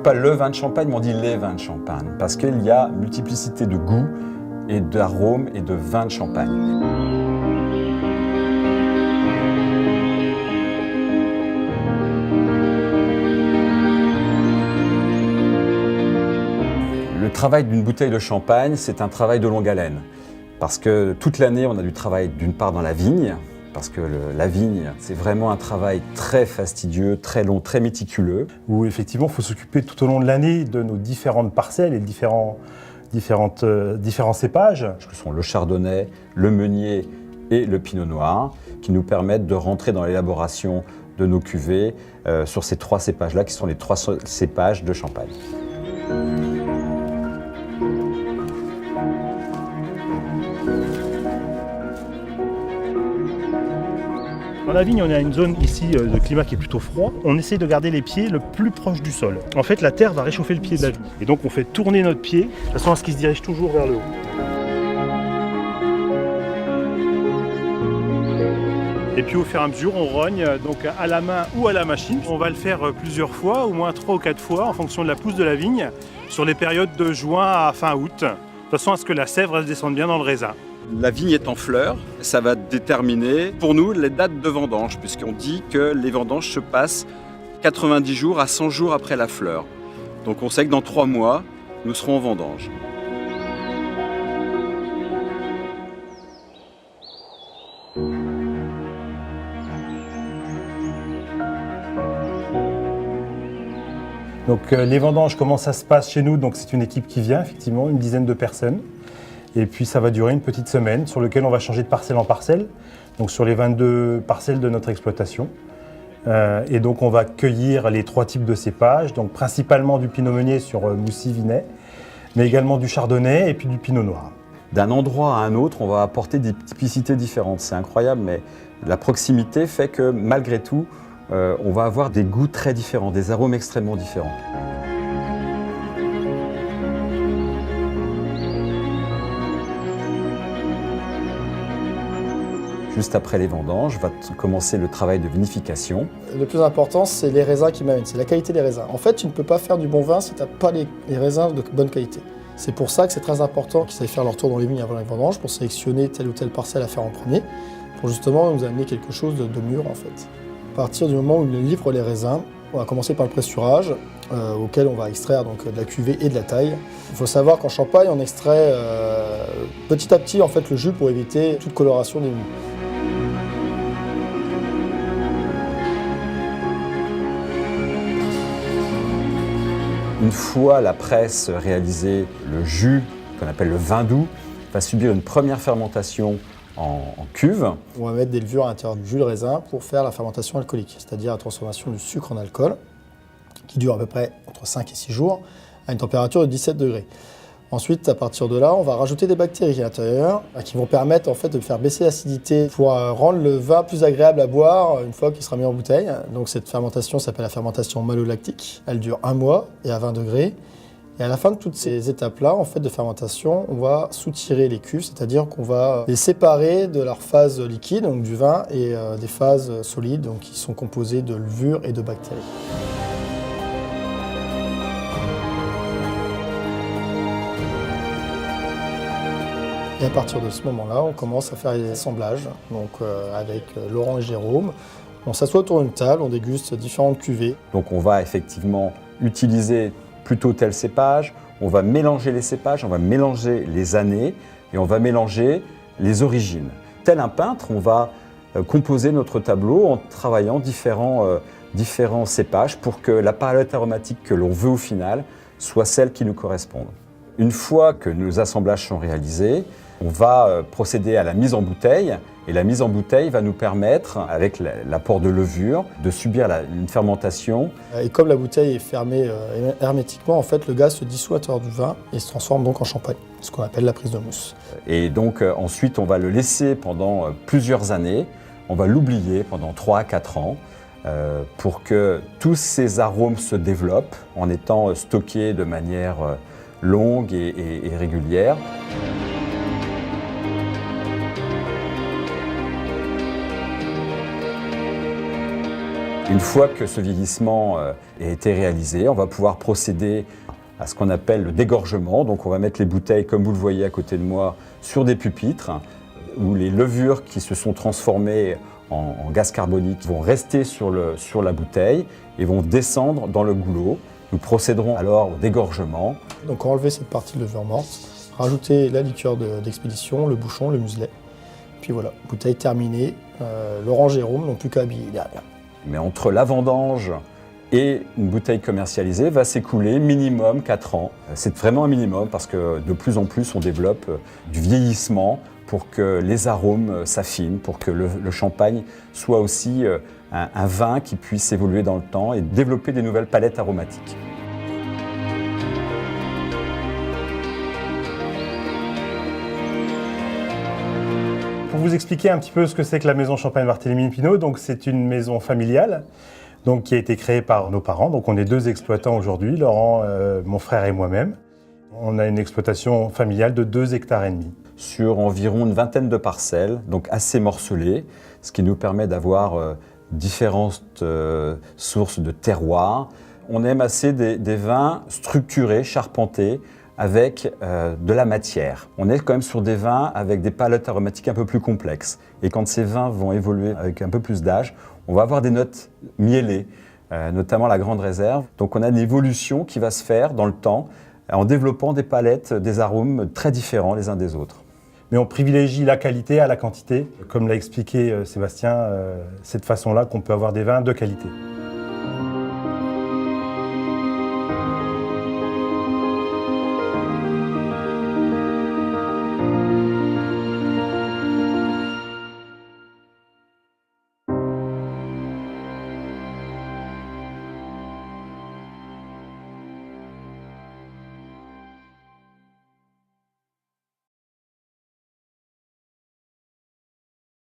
pas le vin de Champagne, mais on dit les vins de Champagne, parce qu'il y a multiplicité de goûts et d'arômes et de vins de Champagne. Le travail d'une bouteille de champagne, c'est un travail de longue haleine. Parce que toute l'année, on a du travail d'une part dans la vigne, parce que la vigne, c'est vraiment un travail très fastidieux, très long, très méticuleux. Où effectivement, il faut s'occuper tout au long de l'année de nos différentes parcelles et différents cépages. Ce sont le chardonnay, le meunier et le pinot noir, qui nous permettent de rentrer dans l'élaboration de nos cuvées sur ces trois cépages-là, qui sont les trois cépages de Champagne. Dans la vigne, on a une zone ici de climat qui est plutôt froid. On essaie de garder les pieds le plus proche du sol. En fait, la terre va réchauffer le pied de la vigne. Et donc, on fait tourner notre pied de façon à ce qu'il se dirige toujours vers le haut. Et puis au fur et à mesure, on rogne donc à la main ou à la machine. On va le faire plusieurs fois, au moins 3 ou 4 fois, en fonction de la pousse de la vigne, sur les périodes de juin à fin août, de façon à ce que la sève elle descende bien dans le raisin. La vigne est en fleurs, ça va déterminer pour nous les dates de vendange, puisqu'on dit que les vendanges se passent 90 jours à 100 jours après la fleur. Donc on sait que dans 3 mois, nous serons en vendange. Donc les vendanges, comment ça se passe chez nous? Donc c'est une équipe qui vient, effectivement, une dizaine de personnes. Et puis ça va durer une petite semaine sur laquelle on va changer de parcelle en parcelle, donc sur les 22 parcelles de notre exploitation. Et donc on va cueillir les 3 types de cépages, donc principalement du pinot meunier sur Moussy-Vinay, mais également du chardonnay et puis du pinot noir. D'un endroit à un autre, on va apporter des typicités différentes. C'est incroyable, mais la proximité fait que malgré tout, on va avoir des goûts très différents, des arômes extrêmement différents. Juste après les vendanges, va commencer le travail de vinification. Le plus important, c'est les raisins qui m'amènent, c'est la qualité des raisins. En fait, tu ne peux pas faire du bon vin si tu n'as pas les raisins de bonne qualité. C'est pour ça que c'est très important qu'ils aillent faire leur tour dans les vignes avant les vendanges, pour sélectionner telle ou telle parcelle à faire en premier, pour justement nous amener quelque chose de mûr en fait. À partir du moment où ils livrent les raisins, on va commencer par le pressurage, auquel on va extraire donc, de la cuvée et de la taille. Il faut savoir qu'en Champagne, on extrait petit à petit en fait, le jus pour éviter toute coloration des mûs. Une fois la presse réalisée, le jus, qu'on appelle le vin doux, va subir une première fermentation en cuve. On va mettre des levures à l'intérieur du jus de raisin pour faire la fermentation alcoolique, c'est-à-dire la transformation du sucre en alcool, qui dure à peu près entre 5 et 6 jours, à une température de 17 degrés. Ensuite, à partir de là, on va rajouter des bactéries à l'intérieur qui vont permettre en fait, de faire baisser l'acidité pour rendre le vin plus agréable à boire une fois qu'il sera mis en bouteille. Donc cette fermentation s'appelle la fermentation malolactique. Elle dure 1 mois et à 20 degrés. Et à la fin de toutes ces étapes-là, en fait, de fermentation, on va soutirer les cuves, c'est-à-dire qu'on va les séparer de leur phase liquide, donc du vin, et des phases solides, donc qui sont composées de levures et de bactéries. Et à partir de ce moment-là, on commence à faire les assemblages, donc avec Laurent et Jérôme. On s'assoit autour d'une table, on déguste différentes cuvées. Donc on va effectivement utiliser plutôt tel cépage, on va mélanger les cépages, on va mélanger les années et on va mélanger les origines. Tel un peintre, on va composer notre tableau en travaillant différents cépages pour que la palette aromatique que l'on veut au final soit celle qui nous corresponde. Une fois que nos assemblages sont réalisés, on va procéder à la mise en bouteille et la mise en bouteille va nous permettre, avec l'apport de levure, de subir une fermentation. Et comme la bouteille est fermée hermétiquement, en fait, le gaz se dissout à l'intérieur du vin et se transforme donc en champagne, ce qu'on appelle la prise de mousse. Et donc ensuite, on va le laisser pendant plusieurs années, on va l'oublier pendant 3 à 4 ans pour que tous ces arômes se développent en étant stockés de manière longue et régulière. Une fois que ce vieillissement a été réalisé, on va pouvoir procéder à ce qu'on appelle le dégorgement. Donc on va mettre les bouteilles, comme vous le voyez à côté de moi, sur des pupitres où les levures qui se sont transformées en gaz carbonique vont rester sur la bouteille et vont descendre dans le goulot. Nous procéderons alors au dégorgement. Donc enlever cette partie de levure morte, rajouter la liqueur d'expédition, le bouchon, le muselet. Puis voilà, bouteille terminée, l'orange et rhum n'ont plus qu'à habiller derrière. Mais entre la vendange et une bouteille commercialisée va s'écouler minimum 4 ans. C'est vraiment un minimum parce que de plus en plus on développe du vieillissement pour que les arômes s'affinent, pour que le champagne soit aussi un vin qui puisse évoluer dans le temps et développer des nouvelles palettes aromatiques. Pour vous expliquer un petit peu ce que c'est que la maison Champagne-Barthélemy-Pinault, donc c'est une maison familiale donc, qui a été créée par nos parents. Donc on est 2 exploitants aujourd'hui, Laurent, mon frère et moi-même. On a une exploitation familiale de 2,5 hectares. Sur environ une vingtaine de parcelles, donc assez morcelées, ce qui nous permet d'avoir différentes sources de terroirs. On aime assez des vins structurés, charpentés, avec de la matière. On est quand même sur des vins avec des palettes aromatiques un peu plus complexes. Et quand ces vins vont évoluer avec un peu plus d'âge, on va avoir des notes miellées, notamment la Grande Réserve. Donc on a une évolution qui va se faire dans le temps en développant des palettes, des arômes très différents les uns des autres. Mais on privilégie la qualité à la quantité. Comme l'a expliqué Sébastien, c'est de façon-là qu'on peut avoir des vins de qualité.